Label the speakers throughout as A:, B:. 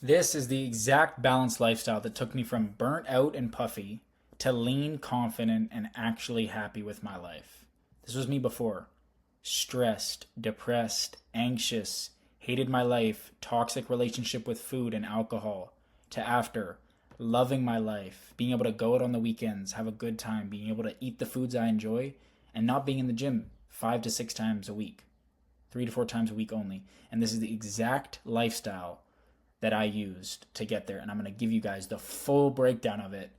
A: This is the exact balanced lifestyle that took me from burnt out and puffy to lean, confident, and actually happy with my life. This was me before. Stressed, depressed, anxious, hated my life, toxic relationship with food and alcohol, to after loving my life, being able to go out on the weekends, have a good time, being able to eat the foods I enjoy, and not being in the gym 5 to 6 times a week, 3 to 4 times a week only. And this is the exact lifestyle that I used to get there. And I'm going to give you guys the full breakdown of it.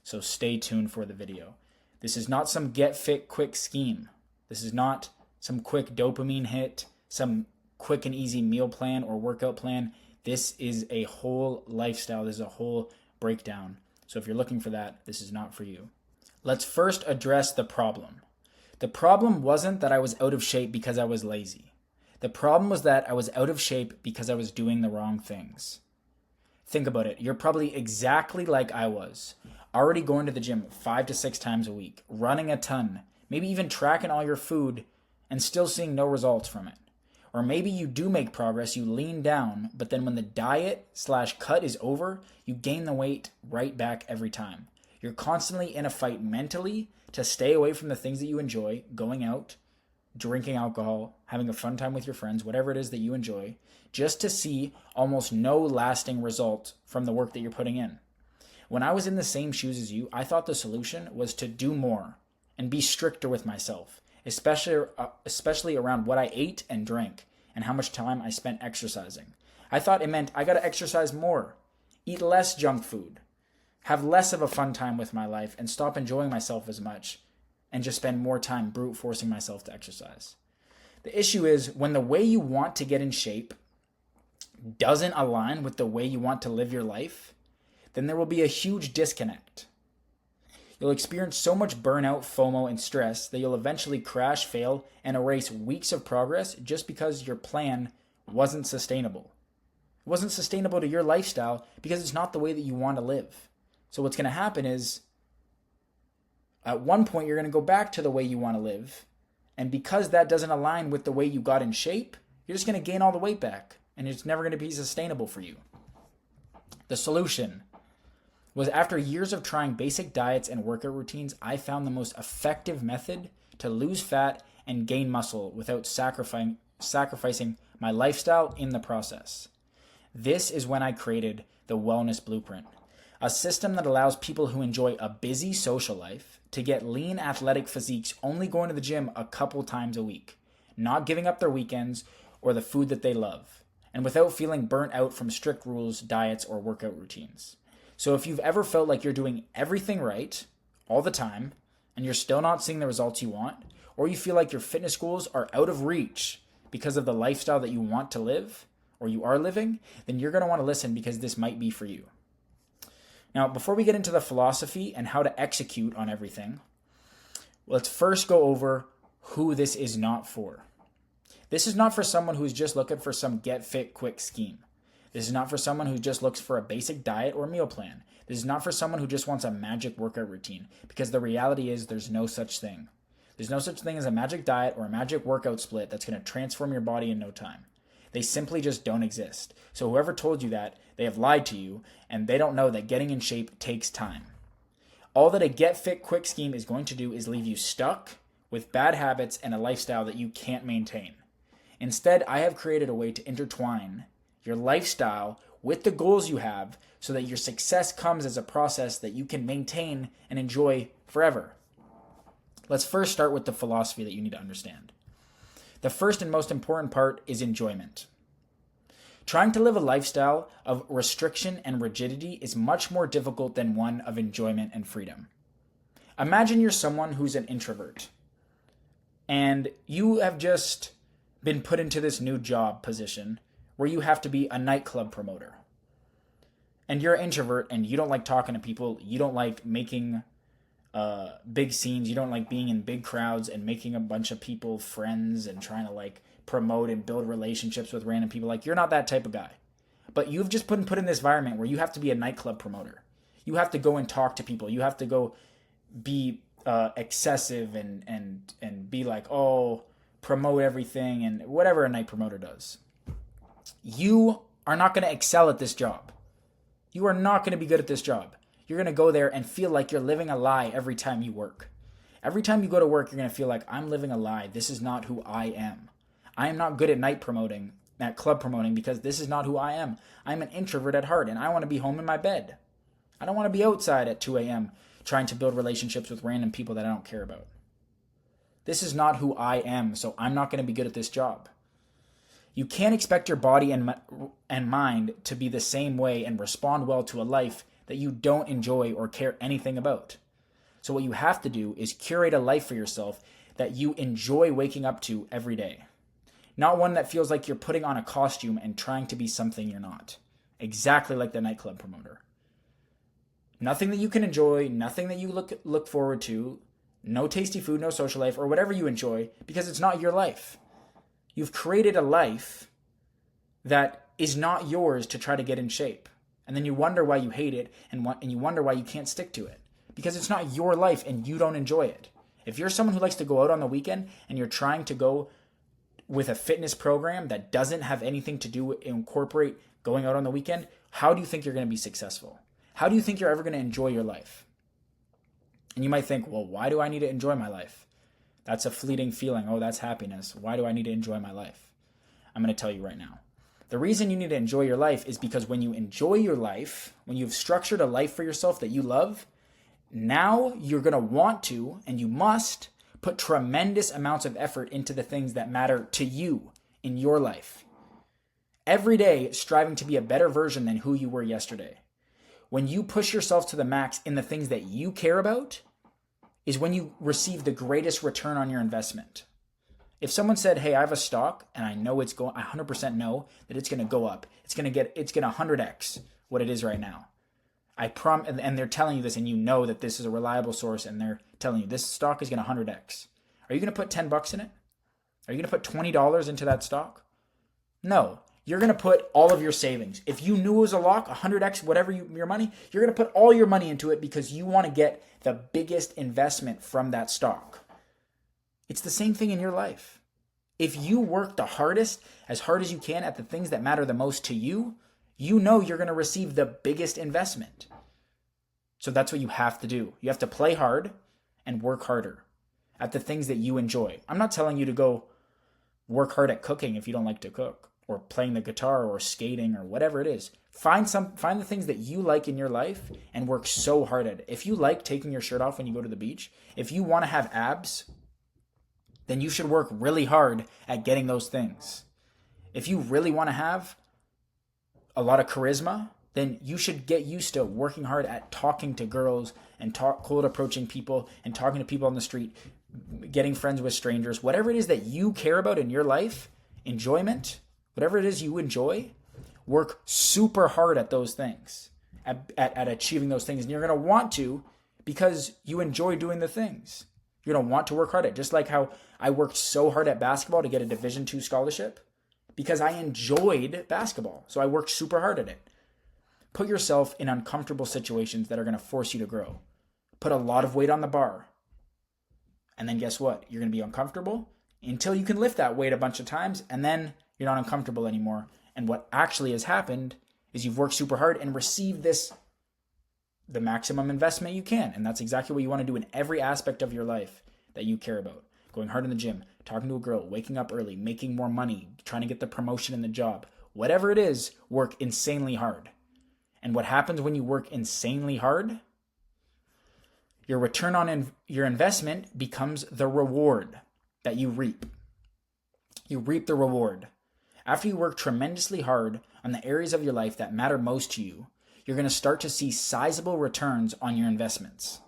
A: So stay tuned for the video. This is not some get fit quick scheme. This is not some quick dopamine hit, some quick and easy meal plan or workout plan. This is a whole lifestyle. This is a whole breakdown. So if you're looking for that, this is not for you. Let's first address the problem. The problem wasn't that I was out of shape because I was lazy. The problem was that I was out of shape because I was doing the wrong things. Think about it. You're probably exactly like I was. Already going to the gym 5 to 6 times a week, running a ton, maybe even tracking all your food and still seeing no results from it. Or maybe you do make progress, you lean down, but then when the diet/cut is over, you gain the weight right back every time. You're constantly in a fight mentally to stay away from the things that you enjoy, going out, drinking alcohol, having a fun time with your friends, whatever it is that you enjoy, just to see almost no lasting result from the work that you're putting in. When I was in the same shoes as you, I thought the solution was to do more and be stricter with myself, especially around what I ate and drank and how much time I spent exercising. I thought it meant I got to exercise more, eat less junk food, have less of a fun time with my life, and stop enjoying myself as much and just spend more time brute forcing myself to exercise. The issue is when the way you want to get in shape doesn't align with the way you want to live your life, then there will be a huge disconnect. You'll experience so much burnout, FOMO, and stress that you'll eventually crash, fail, and erase weeks of progress just because your plan wasn't sustainable. It wasn't sustainable to your lifestyle because it's not the way that you want to live. So what's going to happen is at one point you're going to go back to the way you want to live. And because that doesn't align with the way you got in shape, you're just going to gain all the weight back. And it's never going to be sustainable for you. The solution was after years of trying basic diets and workout routines, I found the most effective method to lose fat and gain muscle without sacrificing my lifestyle in the process. This is when I created the Wellness Blueprint, a system that allows people who enjoy a busy social life to get lean athletic physiques only going to the gym a couple times a week, not giving up their weekends or the food that they love, and without feeling burnt out from strict rules, diets, or workout routines. So if you've ever felt like you're doing everything right all the time and you're still not seeing the results you want, or you feel like your fitness goals are out of reach because of the lifestyle that you want to live or you are living, then you're going to want to listen because this might be for you. Now, before we get into the philosophy and how to execute on everything, let's first go over who this is not for. This is not for someone who's just looking for some get fit quick scheme. This is not for someone who just looks for a basic diet or meal plan. This is not for someone who just wants a magic workout routine, because the reality is there's no such thing. There's no such thing as a magic diet or a magic workout split that's going to transform your body in no time. They simply just don't exist. So whoever told you that, they have lied to you, and they don't know that getting in shape takes time. All that a get fit quick scheme is going to do is leave you stuck with bad habits and a lifestyle that you can't maintain. Instead, I have created a way to intertwine your lifestyle with the goals you have so that your success comes as a process that you can maintain and enjoy forever. Let's first start with the philosophy that you need to understand. The first and most important part is enjoyment. Trying to live a lifestyle of restriction and rigidity is much more difficult than one of enjoyment and freedom. Imagine you're someone who's an introvert and you have just been put into this new job position where you have to be a nightclub promoter. And you're an introvert and you don't like talking to people. You don't like making big scenes. You don't like being in big crowds and making a bunch of people friends and trying to like promote and build relationships with random people. Like, you're not that type of guy. But you've just been put in this environment where you have to be a nightclub promoter. You have to go and talk to people. You have to go be excessive and be like, oh, promote everything and whatever a night promoter does. You are not going to excel at this job. You are not going to be good at this job. You're going to go there and feel like you're living a lie every time you work. Every time you go to work, you're going to feel like, I'm living a lie. This is not who I am. I am not good at night promoting, at club promoting, because this is not who I am. I'm an introvert at heart, and I want to be home in my bed. I don't want to be outside at 2 a.m. trying to build relationships with random people that I don't care about. This is not who I am, so I'm not going to be good at this job. You can't expect your body and mind to be the same way and respond well to a life that you don't enjoy or care anything about. So what you have to do is curate a life for yourself that you enjoy waking up to every day. Not one that feels like you're putting on a costume and trying to be something you're not. Exactly like the nightclub promoter. Nothing that you can enjoy, nothing that you look forward to, no tasty food, no social life, or whatever you enjoy, because it's not your life. You've created a life that is not yours to try to get in shape. And then you wonder why you hate it, and you wonder why you can't stick to it. Because it's not your life and you don't enjoy it. If you're someone who likes to go out on the weekend and you're trying to go with a fitness program that doesn't have anything to do with incorporate going out on the weekend, how do you think you're going to be successful? How do you think you're ever going to enjoy your life? And you might think, well, why do I need to enjoy my life? That's a fleeting feeling. Oh, that's happiness. Why do I need to enjoy my life? I'm going to tell you right now. The reason you need to enjoy your life is because when you enjoy your life, when you've structured a life for yourself that you love, now you're going to want to, and you must, put tremendous amounts of effort into the things that matter to you in your life. Every day, striving to be a better version than who you were yesterday. When you push yourself to the max in the things that you care about, is when you receive the greatest return on your investment. If someone said, hey, I have a stock and I know it's going, I 100% know that it's going to go up. It's going to 100x what it is right now. And they're telling you this, and you know that this is a reliable source, and they're telling you this stock is going to 100x. Are you going to put $10 in it? Are you going to put $20 into that stock? No. You're going to put all of your savings. If you knew it was a lock, 100x, whatever your money, you're going to put all your money into it because you want to get the biggest investment from that stock. It's the same thing in your life. If you work the hardest, as hard as you can at the things that matter the most to you, you know you're going to receive the biggest investment. So that's what you have to do. You have to play hard and work harder at the things that you enjoy. I'm not telling you to go work hard at cooking if you don't like to cook, or playing the guitar, or skating, or whatever it is. Find the things that you like in your life and work so hard at it. If you like taking your shirt off when you go to the beach, if you want to have abs, then you should work really hard at getting those things. If you really want to have a lot of charisma, then you should get used to working hard at talking to girls and cold approaching people and talking to people on the street, getting friends with strangers. Whatever it is that you care about in your life, enjoyment, whatever it is you enjoy, work super hard at those things, at achieving those things. And you're going to want to because you enjoy doing the things. You're going to want to work hard at it. Just like how I worked so hard at basketball to get a Division II scholarship because I enjoyed basketball. So I worked super hard at it. Put yourself in uncomfortable situations that are going to force you to grow. Put a lot of weight on the bar. And then guess what? You're going to be uncomfortable until you can lift that weight a bunch of times, and then you're not uncomfortable anymore. And what actually has happened is you've worked super hard and received the maximum investment you can. And that's exactly what you want to do in every aspect of your life that you care about. Going hard in the gym, talking to a girl, waking up early, making more money, trying to get the promotion in the job. Whatever it is, work insanely hard. And what happens when you work insanely hard? Your return on your investment becomes the reward that you reap. You reap the reward. After you work tremendously hard on the areas of your life that matter most to you, you're going to start to see sizable returns on your investments.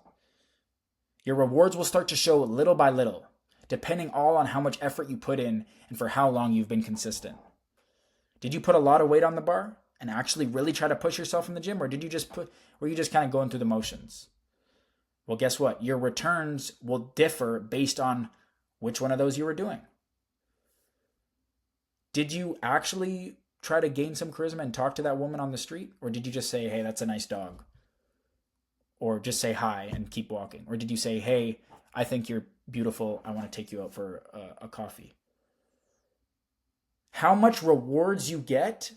A: Your rewards will start to show little by little, depending all on how much effort you put in and for how long you've been consistent. Did you put a lot of weight on the bar and actually really try to push yourself in the gym, or were you just kind of going through the motions? Well, guess what? Your returns will differ based on which one of those you were doing. Did you actually try to gain some charisma and talk to that woman on the street? Or did you just say, hey, that's a nice dog? Or just say hi and keep walking? Or did you say, hey, I think you're beautiful. I want to take you out for a coffee? How much rewards you get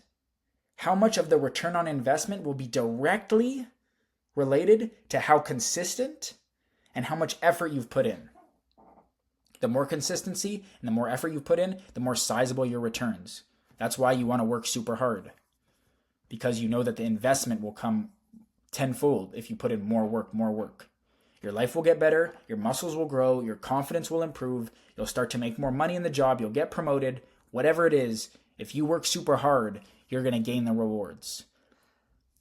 A: how much of the return on investment will be directly related to how consistent and how much effort you've put in. The more consistency and the more effort you put in, the more sizable your returns. That's why you want to work super hard, because you know that the investment will come tenfold if you put in more work, more work. Your life will get better, your muscles will grow, your confidence will improve, you'll start to make more money in the job, you'll get promoted, whatever it is. If you work super hard, you're going to gain the rewards.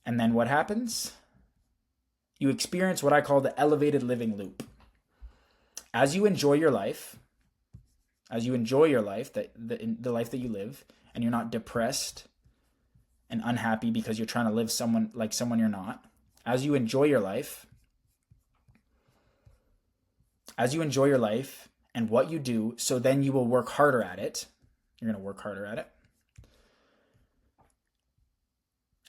A: And then what happens? You experience what I call the elevated living loop. As you enjoy your life, the life that you live, and you're not depressed and unhappy because you're trying to live someone you're not. As you enjoy your life and what you do, so then you will work harder at it. You're going to work harder at it.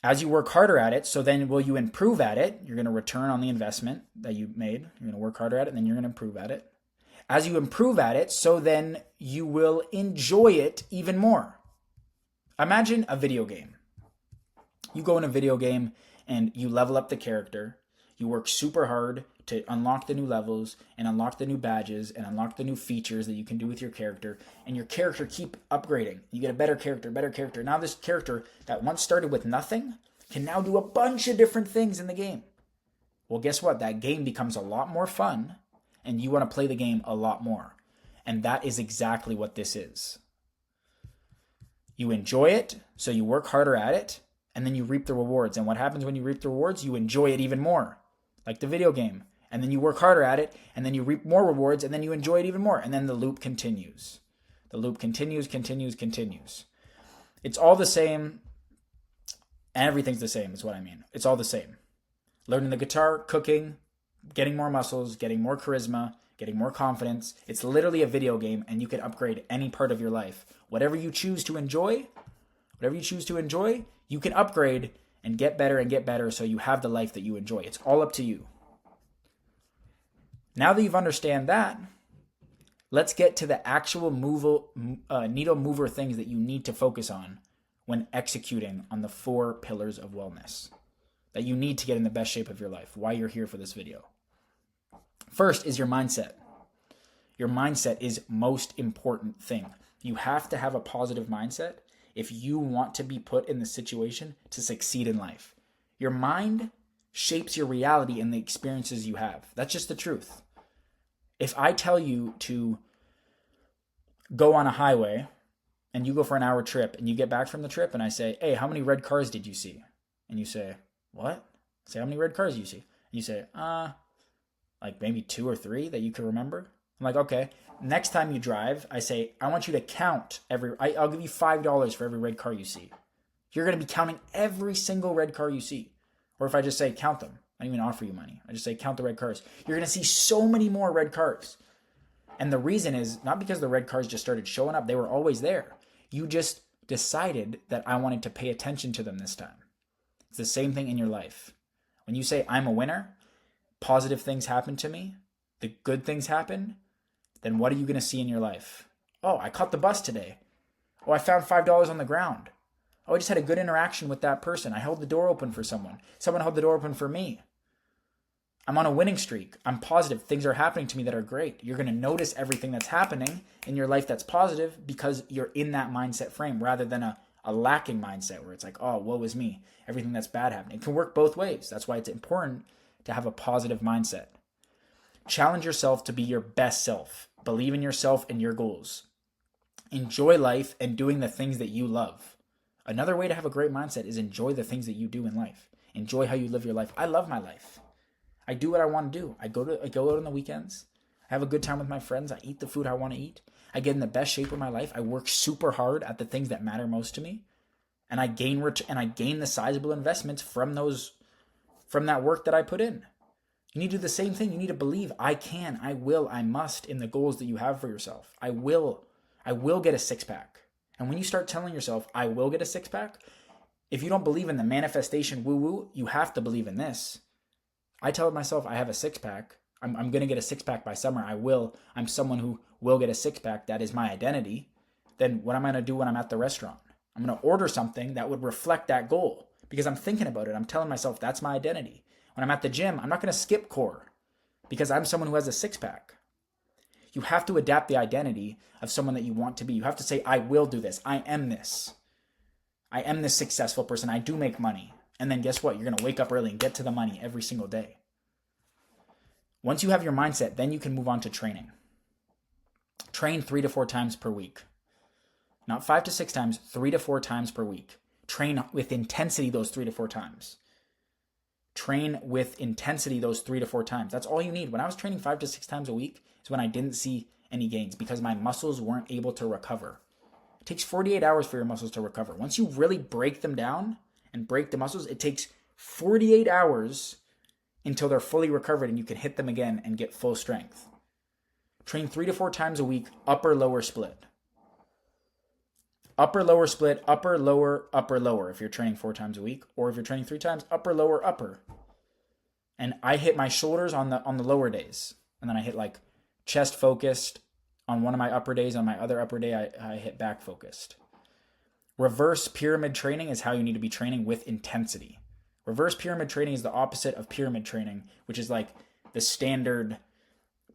A: As you work harder at it, so then will you improve at it? You're going to return on the investment that you made. You're going to work harder at it, and then you're going to improve at it. As you improve at it, so then you will enjoy it even more. Imagine a video game. You go in a video game and you level up the character. You work super hard to unlock the new levels and unlock the new badges and unlock the new features that you can do with your character. And your character keep upgrading. You get a better character. Now this character that once started with nothing can now do a bunch of different things in the game. Well, guess what? That game becomes a lot more fun and you want to play the game a lot more. And that is exactly what this is. You enjoy it, so you work harder at it, and then you reap the rewards. And what happens when you reap the rewards? You enjoy it even more, like the video game. And then you work harder at it, and then you reap more rewards, and then you enjoy it even more. And then the loop continues. The loop continues. It's all the same. Everything's the same is what I mean. It's all the same. Learning the guitar, cooking, getting more muscles, getting more charisma, getting more confidence. It's literally a video game, and you can upgrade any part of your life. Whatever you choose to enjoy, you can upgrade and get better so you have the life that you enjoy. It's all up to you. Now that you've understand that, let's get to the actual needle mover things that you need to focus on when executing on the 4 pillars of wellness that you need to get in the best shape of your life, why you're here for this video. First is your mindset. Your mindset is most important thing. You have to have a positive mindset if you want to be put in the situation to succeed in life. Your mind shapes your reality and the experiences you have. That's just the truth. If I tell you to go on a highway and you go for an hour trip and you get back from the trip and I say, hey, how many red cars did you see? And you say, what? I say, how many red cars do you see? And you say, like maybe 2 or 3 that you can remember. I'm like, okay. Next time you drive, I say, I want you to count I'll give you $5 for every red car you see. You're going to be counting every single red car you see. Or if I just say, count them. I don't even offer you money. I just say, count the red cars. You're going to see so many more red cars. And the reason is not because the red cars just started showing up. They were always there. You just decided that I wanted to pay attention to them this time. It's the same thing in your life. When you say, I'm a winner, positive things happen to me, the good things happen, then what are you going to see in your life? Oh, I caught the bus today. Oh, I found $5 on the ground. Oh, I just had a good interaction with that person. I held the door open for someone. Someone held the door open for me. I'm on a winning streak. I'm positive. Things are happening to me that are great. You're going to notice everything that's happening in your life that's positive because you're in that mindset frame rather than a lacking mindset where it's like, oh, woe is me. Everything that's bad happening. It can work both ways. That's why it's important to have a positive mindset. Challenge yourself to be your best self. Believe in yourself and your goals. Enjoy life and doing the things that you love. Another way to have a great mindset is enjoy the things that you do in life. Enjoy how you live your life. I love my life. I do what I want to do. I go out on the weekends. I have a good time with my friends. I eat the food I want to eat. I get in the best shape of my life. I work super hard at the things that matter most to me. And I gain the sizable investments from that work that I put in. You need to do the same thing. You need to believe I can, I will, I must in the goals that you have for yourself. I will get a 6-pack. And when you start telling yourself, I will get a 6-pack, if you don't believe in the manifestation woo-woo, you have to believe in this. I tell myself I have a 6-pack. I'm going to get a 6-pack by summer. I will. I'm someone who will get a 6-pack. That is my identity. Then what am I going to do when I'm at the restaurant? I'm going to order something that would reflect that goal because I'm thinking about it. I'm telling myself that's my identity. When I'm at the gym, I'm not going to skip core because I'm someone who has a six pack. You have to adapt the identity of someone that you want to be. You have to say, I will do this. I am this. I am this successful person. I do make money. And then guess what? You're going to wake up early and get to the money every single day. Once you have your mindset, then you can move on to training. Train 3 to 4 times per week. Not 5 to 6 times, 3 to 4 times per week. Train with intensity those 3 to 4 times. Train with intensity those 3 to 4 times. That's all you need. When I was training 5 to 6 times a week is when I didn't see any gains because my muscles weren't able to recover. It takes 48 hours for your muscles to recover. Once you really break them down and break the muscles, it takes 48 hours until they're fully recovered and you can hit them again and get full strength. Train 3 to 4 times a week, upper lower split. Upper lower split, upper lower if you're training 4 times a week, or if you're training 3 times, upper lower upper. And I hit my shoulders on the lower days. And then I hit like chest focused on one of my upper days. On my other upper day, I hit back focused. Reverse pyramid training is how you need to be training with intensity. Reverse pyramid training is the opposite of pyramid training, which is like the standard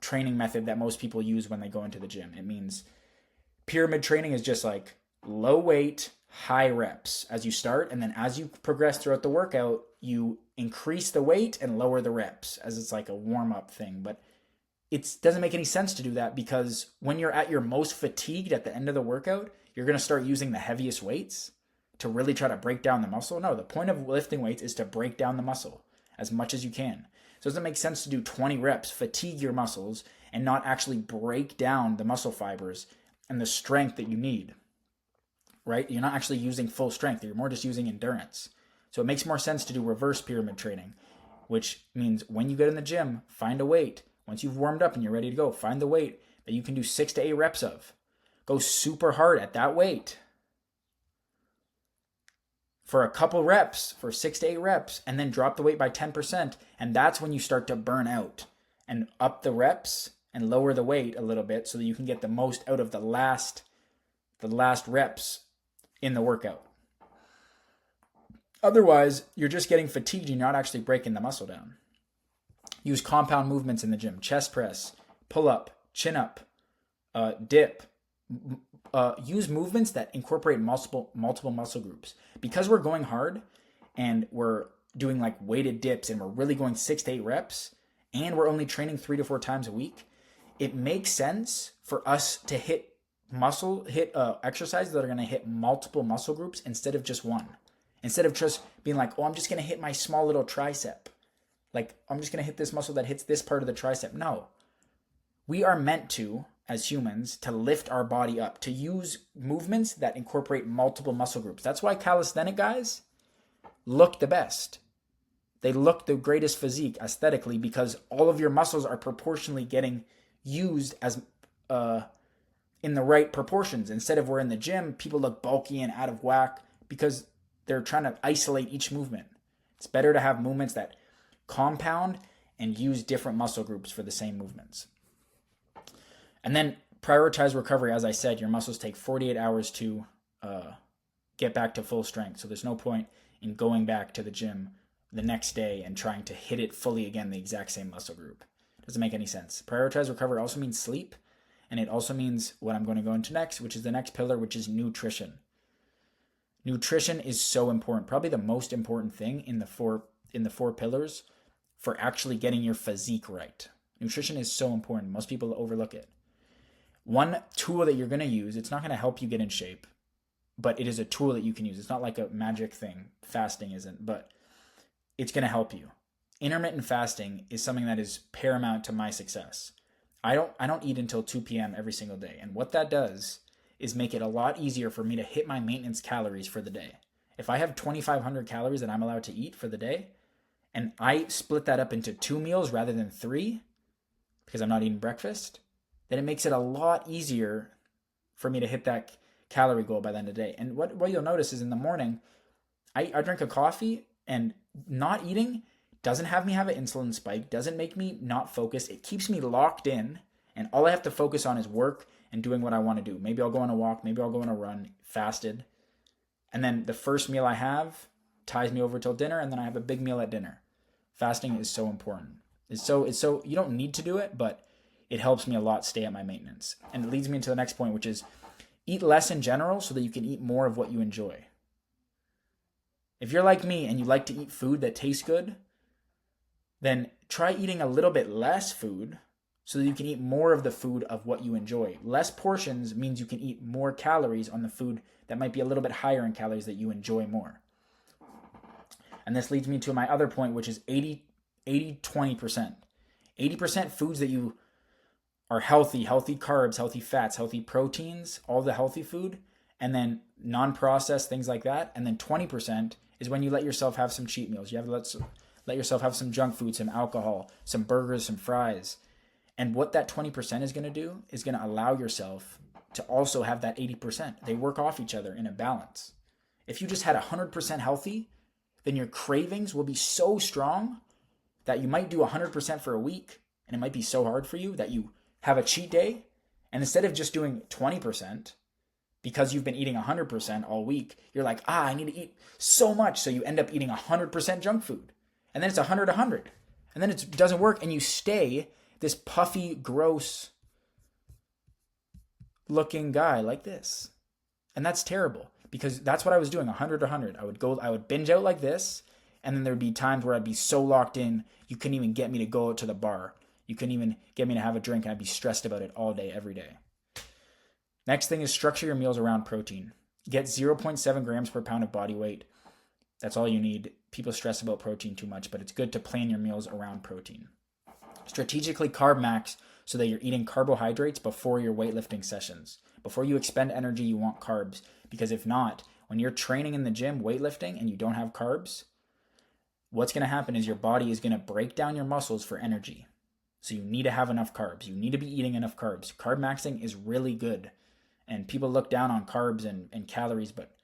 A: training method that most people use when they go into the gym. It means pyramid training is just like low weight, high reps as you start. And then as you progress throughout the workout, you increase the weight and lower the reps as it's like a warm up thing. But it doesn't make any sense to do that because when you're at your most fatigued at the end of the workout, you're going to start using the heaviest weights to really try to break down the muscle. No, the point of lifting weights is to break down the muscle as much as you can. So it doesn't make sense to do 20 reps, fatigue your muscles, and not actually break down the muscle fibers and the strength that you need, right? You're not actually using full strength. You're more just using endurance. So it makes more sense to do reverse pyramid training, which means when you get in the gym, find a weight. Once you've warmed up and you're ready to go, find the weight that you can do 6 to 8 reps of. Go super hard at that weight for a couple reps, for 6 to 8 reps, and then drop the weight by 10%. And that's when you start to burn out and up the reps and lower the weight a little bit so that you can get the most out of the last reps in the workout. Otherwise, you're just getting fatigued and you're not actually breaking the muscle down. Use compound movements in the gym. Chest press, pull up, chin up, dip. Use movements that incorporate multiple muscle groups. Because we're going hard and we're doing like weighted dips and we're really going 6 to 8 reps and we're only training 3 to 4 times a week, it makes sense for us to hit exercises that are going to hit multiple muscle groups instead of just one. Instead of just being like, oh, I'm just going to hit my small little tricep. Like, I'm just going to hit this muscle that hits this part of the tricep. No. We are meant to, as humans, to lift our body up, to use movements that incorporate multiple muscle groups. That's why calisthenic guys look the best. They look the greatest physique aesthetically because all of your muscles are proportionally getting used as in the right proportions. Instead of we're in the gym, people look bulky and out of whack because they're trying to isolate each movement. It's better to have movements that compound and use different muscle groups for the same movements. And then prioritize recovery. As I said, your muscles take 48 hours to get back to full strength. So there's no point in going back to the gym the next day and trying to hit it fully again, the exact same muscle group. Doesn't make any sense. Prioritize recovery also means sleep. And it also means what I'm going to go into next, which is the next pillar, which is nutrition. Nutrition is so important. Probably the most important thing in the four pillars for actually getting your physique right. Nutrition is so important. Most people overlook it. One tool that you're going to use, it's not going to help you get in shape, but it is a tool that you can use. It's not like a magic thing. Fasting isn't, but it's going to help you. Intermittent fasting is something that is paramount to my success. I don't eat until 2 p.m. every single day. And what that does is make it a lot easier for me to hit my maintenance calories for the day. If I have 2,500 calories that I'm allowed to eat for the day, and I split that up into 2 meals rather than 3, because I'm not eating breakfast, then it makes it a lot easier for me to hit that calorie goal by the end of the day. And what you'll notice is in the morning, I drink a coffee, and not eating doesn't have me have an insulin spike, doesn't make me not focus. It keeps me locked in, and all I have to focus on is work and doing what I want to do. Maybe I'll go on a walk, maybe I'll go on a run, fasted, And then the first meal I have ties me over till dinner, and then I have a big meal at dinner. Fasting is so important. It's so you don't need to do it, but it helps me a lot stay at my maintenance. And it leads me into the next point, which is eat less in general so that you can eat more of what you enjoy. If you're like me and you like to eat food that tastes good, then try eating a little bit less food so that you can eat more of the food of what you enjoy. Less portions means you can eat more calories on the food that might be a little bit higher in calories that you enjoy more. And this leads me to my other point, which is 80-20%. 80% foods that you are healthy carbs, healthy fats, healthy proteins, all the healthy food, and then non-processed things like that. And then 20% is when you let yourself have some cheat meals. You have to let yourself have some junk food, some alcohol, some burgers, some fries. And what that 20% is going to do is going to allow yourself to also have that 80%. They work off each other in a balance. If you just had 100% healthy, then your cravings will be so strong that you might do 100% for a week, and it might be so hard for you that you have a cheat day, and instead of just doing 20%, because you've been eating 100% all week, you're like, I need to eat so much, so you end up eating 100% junk food. And then it's 100, and then it doesn't work, and you stay this puffy, gross looking guy like this. And that's terrible, because that's what I was doing, 100. I would binge out like this, and then there'd be times where I'd be so locked in, you couldn't even get me to go out to the bar. You couldn't even get me to have a drink, and I'd be stressed about it all day, every day. Next thing is structure your meals around protein. Get 0.7 grams per pound of body weight. That's all you need. People stress about protein too much, but it's good to plan your meals around protein. Strategically carb max so that you're eating carbohydrates before your weightlifting sessions. Before you expend energy, you want carbs, because if not, when you're training in the gym, weightlifting, and you don't have carbs, what's going to happen is your body is going to break down your muscles for energy. So you need to have enough carbs. You need to be eating enough carbs. Carb maxing is really good. And people look down on carbs and calories, but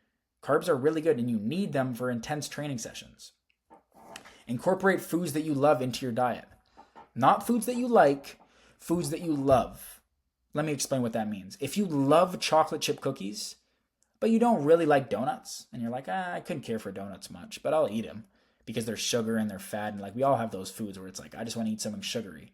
A: carbs are really good, and you need them for intense training sessions. Incorporate foods that you love into your diet. Not foods that you like, foods that you love. Let me explain what that means. If you love chocolate chip cookies, but you don't really like donuts, and you're like, I couldn't care for donuts much, but I'll eat them because they're sugar and they're fat, and like we all have those foods where it's like, I just want to eat something sugary.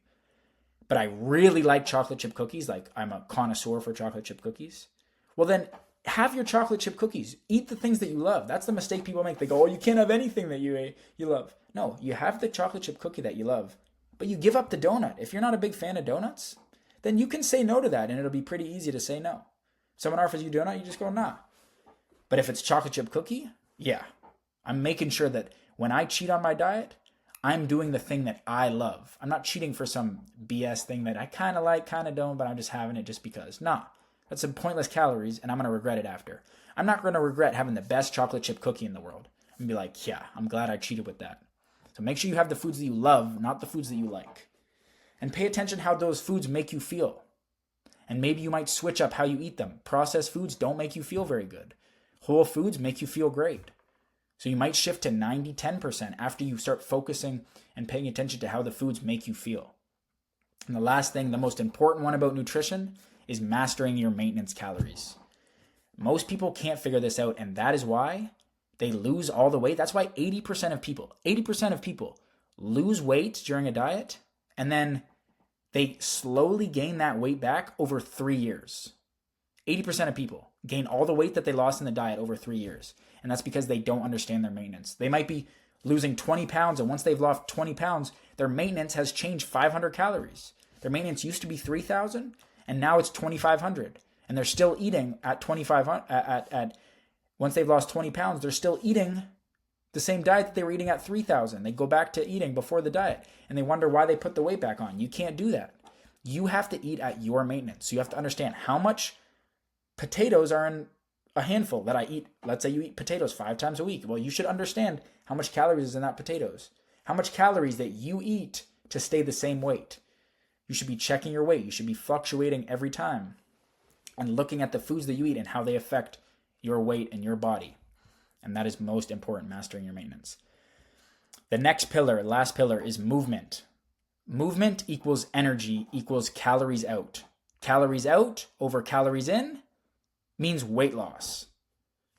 A: But I really like chocolate chip cookies, like I'm a connoisseur for chocolate chip cookies. Well, then have your chocolate chip cookies. Eat the things that you love. That's the mistake people make. They go, you can't have anything that you love. No, you have the chocolate chip cookie that you love, but you give up the donut. If you're not a big fan of donuts, then you can say no to that, and it'll be pretty easy to say no. Someone offers you donut, you just go, nah. But if it's chocolate chip cookie, yeah. I'm making sure that when I cheat on my diet, I'm doing the thing that I love. I'm not cheating for some BS thing that I kind of like, kind of don't, but I'm just having it just because. Nah, that's some pointless calories, and I'm going to regret it after. I'm not going to regret having the best chocolate chip cookie in the world. I'm going to be like, yeah, I'm glad I cheated with that. So make sure you have the foods that you love, not the foods that you like. And pay attention how those foods make you feel. And maybe you might switch up how you eat them. Processed foods don't make you feel very good. Whole foods make you feel great. So you might shift to 90-10% after you start focusing and paying attention to how the foods make you feel. And the last thing, the most important one about nutrition, is mastering your maintenance calories. Most people can't figure this out, and that is why they lose all the weight. That's why 80% of people lose weight during a diet, and then they slowly gain that weight back over 3 years. 80% of people gain all the weight that they lost in the diet over 3 years. And that's because they don't understand their maintenance. They might be losing 20 pounds, and once they've lost 20 pounds, their maintenance has changed 500 calories. Their maintenance used to be 3,000, and now it's 2,500. And they're still eating at 2,500. Once they've lost 20 pounds, they're still eating the same diet that they were eating at 3,000. They go back to eating before the diet, and they wonder why they put the weight back on. You can't do that. You have to eat at your maintenance. So you have to understand how much potatoes are in a handful that I eat. Let's say you eat potatoes 5 times a week. Well, you should understand how much calories is in that potatoes. How much calories that you eat to stay the same weight. You should be checking your weight. You should be fluctuating every time and looking at the foods that you eat and how they affect your weight and your body. And that is most important, mastering your maintenance. The next pillar, last pillar, is movement. Movement equals energy equals calories out. Calories out over calories in means weight loss.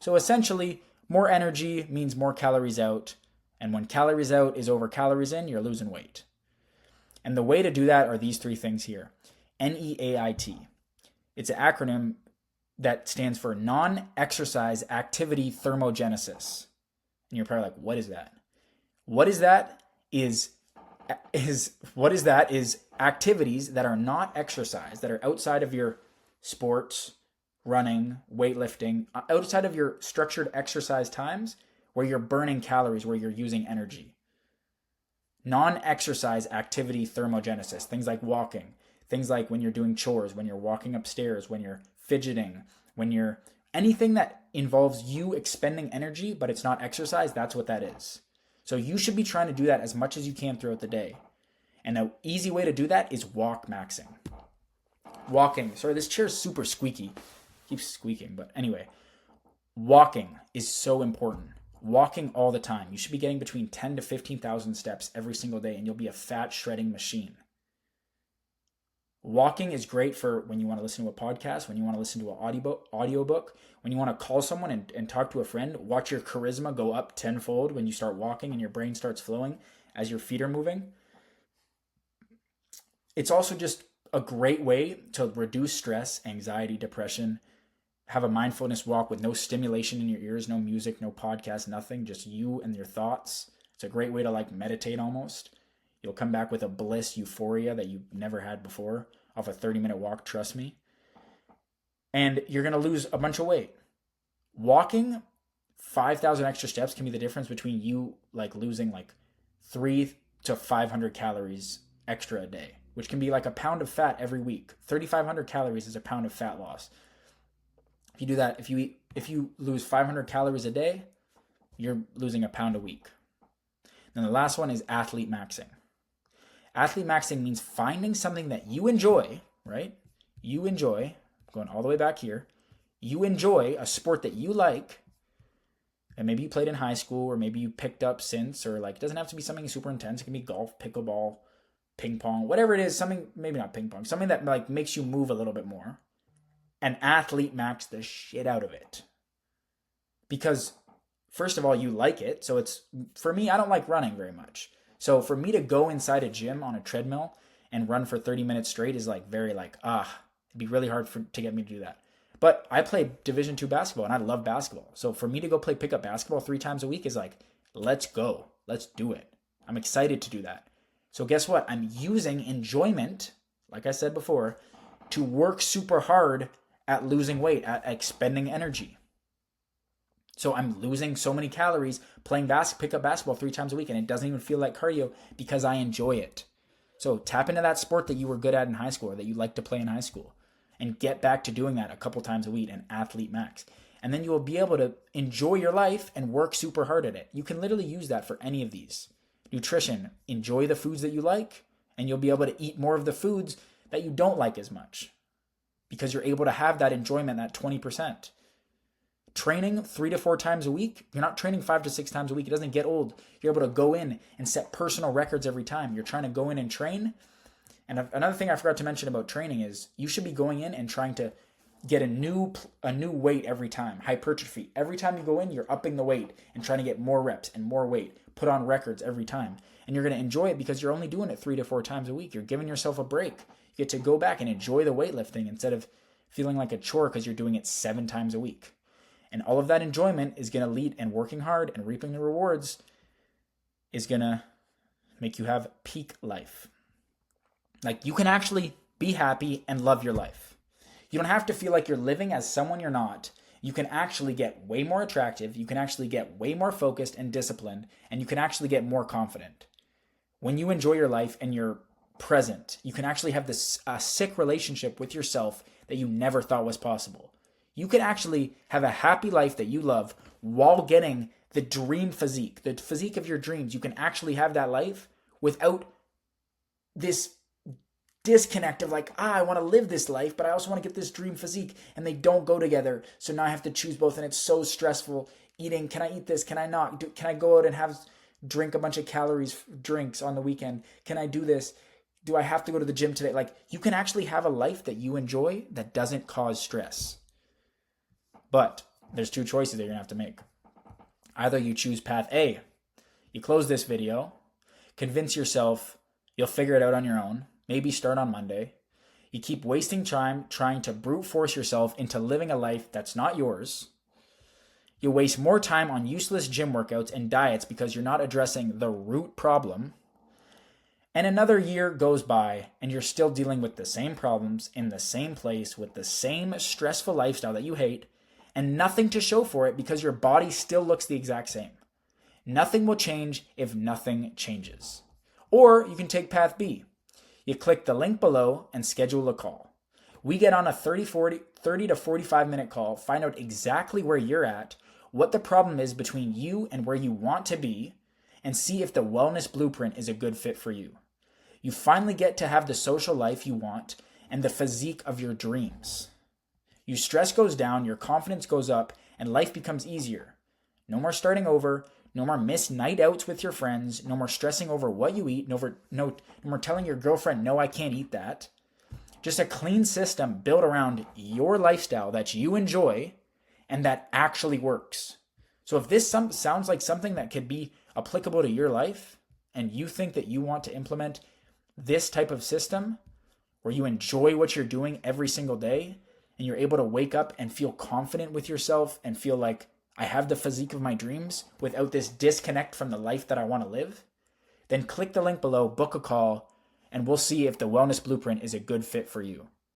A: So essentially, More energy means more calories out. And when calories out is over calories in, you're losing weight. And the way to do that are these three things here. NEAIT. It's an acronym that stands for non-exercise activity thermogenesis. And you're probably like, what is that? What is that is activities that are not exercise, that are outside of your sports, running, weightlifting, outside of your structured exercise times where you're burning calories, where you're using energy. Non-exercise activity thermogenesis, things like walking, things like when you're doing chores, when you're walking upstairs, when you're fidgeting, when you're anything that involves you expending energy, but it's not exercise, that's what that is. So you should be trying to do that as much as you can throughout the day. And an easy way to do that is walk maxing. Walking. Sorry, this chair is super squeaky. Keeps squeaking, but anyway. Walking is so important. Walking all the time. You should be getting between 10 to 15,000 steps every single day, and you'll be a fat shredding machine. Walking is great for when you want to listen to a podcast, when you want to listen to an audiobook, when you want to call someone and talk to a friend. Watch your charisma go up tenfold when you start walking and your brain starts flowing as your feet are moving. It's also just a great way to reduce stress, anxiety, depression. Have a mindfulness walk with no stimulation in your ears, no music, no podcast, nothing, just you and your thoughts. It's a great way to like meditate almost. You'll come back with a bliss, euphoria that you've never had before off a 30-minute walk, trust me. And you're going to lose a bunch of weight. Walking 5,000 extra steps can be the difference between you like losing like 3 to 500 calories extra a day, which can be like a pound of fat every week. 3,500 calories is a pound of fat loss. If you do that, if you lose 500 calories a day, you're losing a pound a week. Then the last one is athlete maxing. Athlete maxing means finding something that you enjoy, right? You enjoy, going all the way back here, you enjoy a sport that you like, and maybe you played in high school, or maybe you picked up since, or like, it doesn't have to be something super intense. It can be golf, pickleball, ping pong, whatever it is, something, maybe not ping pong, something that like makes you move a little bit more. And athlete max the shit out of it. Because first of all, you like it. So it's, for me, I don't like running very much. So for me to go inside a gym on a treadmill and run for 30 minutes straight is like very like, it'd be really hard to get me to do that. But I play Division II basketball and I love basketball. So for me to go play pickup basketball 3 times a week is like, let's go. Let's do it. I'm excited to do that. So guess what? I'm using enjoyment, like I said before, to work super hard at losing weight, at expending energy. So I'm losing so many calories playing pickup basketball 3 times a week, and it doesn't even feel like cardio because I enjoy it. So tap into that sport that you were good at in high school or that you like to play in high school and get back to doing that a couple times a week and athlete max. And then you will be able to enjoy your life and work super hard at it. You can literally use that for any of these. Nutrition, enjoy the foods that you like, and you'll be able to eat more of the foods that you don't like as much because you're able to have that enjoyment, that 20%. Training 3 to 4 times a week. You're not training 5 to 6 times a week. It doesn't get old. You're able to go in and set personal records every time. You're trying to go in and train. And another thing I forgot to mention about training is you should be going in and trying to get a new weight every time. Hypertrophy. Every time you go in, you're upping the weight and trying to get more reps and more weight. Put on records every time. And you're going to enjoy it because you're only doing it 3 to 4 times a week. You're giving yourself a break. You get to go back and enjoy the weightlifting instead of feeling like a chore because you're doing it 7 times a week. And all of that enjoyment is going to lead, and working hard and reaping the rewards is going to make you have peak life. Like, you can actually be happy and love your life. You don't have to feel like you're living as someone you're not. You can actually get way more attractive. You can actually get way more focused and disciplined, and you can actually get more confident. When you enjoy your life and you're present, you can actually have this sick relationship with yourself that you never thought was possible. You can actually have a happy life that you love while getting the dream physique, the physique of your dreams. You can actually have that life without this disconnect of like, I want to live this life, but I also want to get this dream physique, and they don't go together. So now I have to choose both, and it's so stressful. Eating, can I eat this? Can I not? Can I go out and drink a bunch of drinks on the weekend? Can I do this? Do I have to go to the gym today? Like, you can actually have a life that you enjoy that doesn't cause stress. But there's 2 choices that you're going to have to make. Either you choose path A, you close this video, convince yourself you'll figure it out on your own, maybe start on Monday. You keep wasting time trying to brute force yourself into living a life that's not yours. You waste more time on useless gym workouts and diets because you're not addressing the root problem. And another year goes by and you're still dealing with the same problems in the same place with the same stressful lifestyle that you hate and nothing to show for it because your body still looks the exact same. Nothing will change if nothing changes. Or you can take path B. You click the link below and schedule a call. We get on a 30 to 45 minute call, find out exactly where you're at, what the problem is between you and where you want to be, and see if the wellness blueprint is a good fit for you. You finally get to have the social life you want and the physique of your dreams. Your stress goes down, your confidence goes up, and life becomes easier. No more starting over. No more missed night outs with your friends. No more stressing over what you eat. No more telling your girlfriend, no, I can't eat that. Just a clean system built around your lifestyle that you enjoy and that actually works. So if this sounds like something that could be applicable to your life and you think that you want to implement this type of system where you enjoy what you're doing every single day and you're able to wake up and feel confident with yourself and feel like I have the physique of my dreams without this disconnect from the life that I want to live, then click the link below, book a call, and we'll see if the Wellness Blueprint is a good fit for you.